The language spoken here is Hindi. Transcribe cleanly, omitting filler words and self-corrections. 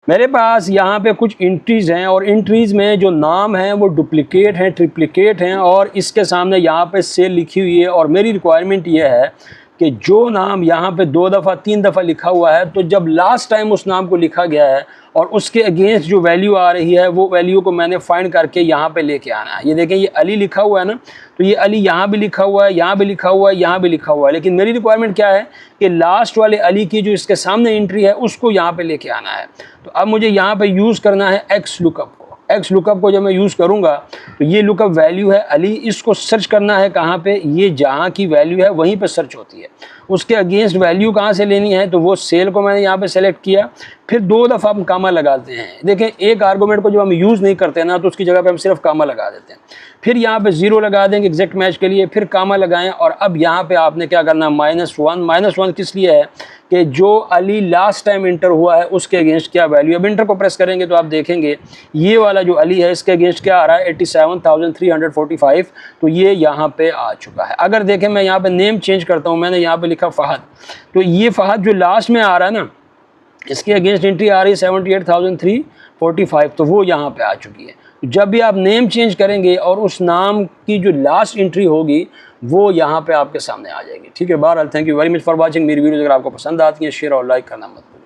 मेरे पास यहाँ पे कुछ एंट्रीज़ हैं और एंट्रीज़ में जो नाम हैं वो डुप्लिकेट हैं, ट्रिप्लिकेट हैं और इसके सामने यहाँ पे सेल लिखी हुई है। और मेरी रिक्वायरमेंट ये है कि जो नाम यहाँ पे 2 दफ़ा 3 दफ़ा लिखा हुआ है, तो जब लास्ट टाइम उस नाम को लिखा गया है और उसके अगेंस्ट जो वैल्यू आ रही है वो वैल्यू को मैंने फाइंड करके यहाँ पे लेके आना है। ये देखें, ये अली लिखा हुआ है ना, तो ये अली यहाँ भी लिखा हुआ है, यहाँ भी लिखा हुआ है, यहाँ भी लिखा हुआ है। लेकिन मेरी रिक्वायरमेंट क्या है कि लास्ट वाले अली की जो इसके सामने एंट्री है उसको यहाँ पे लेके आना है। तो अब मुझे यहाँ पे यूज़ करना है एक्स लुकअप को। एक्स लुकअप को जब मैं यूज़ करूँगा तो ये लुकअप वैल्यू है अली, इसको सर्च करना है कहाँ पे, ये जहाँ की वैल्यू है वहीं पे सर्च होती है। उसके अगेंस्ट वैल्यू कहाँ से लेनी है, तो वो सेल को मैंने यहाँ पे सेलेक्ट किया, फिर 2 दफ़ा हम कामा लगाते हैं। देखें, एक आर्गूमेंट को जब हम यूज़ नहीं करते ना तो उसकी जगह पे हम सिर्फ कामा लगा देते हैं, फिर यहाँ पे 0 लगा देंगे एग्जैक्ट मैच के लिए, फिर कामा लगाएं। और अब यहाँ पे आपने क्या करना है, -1 -1 किस लिए है कि जो अली लास्ट टाइम इंटर हुआ है उसके अगेंस्ट क्या वैल्यू है। अब इंटर को प्रेस करेंगे तो आप देखेंगे ये वाला जो अली है इसके अगेंस्ट क्या आ रहा है, 87,345, तो ये यहाँ पे आ चुका है। अगर देखें मैं यहाँ पे नेम चेंज करता हूँ, मैंने यहाँ पे लिखा फ़हद, तो ये फ़हद जो लास्ट में आ रहा है ना, इसके अगेंस्ट एंट्री आ रही है 78,345, तो वो यहाँ पे आ चुकी है। जब भी आप नेम चेंज करेंगे और उस नाम की जो लास्ट एंट्री होगी वो यहाँ पे आपके सामने आ जाएगी। ठीक है, बहरहाल thank you very much for watching. मेरी वीडियोज़ अगर आपको पसंद आती है शेयर और लाइक करना मत भूलिए।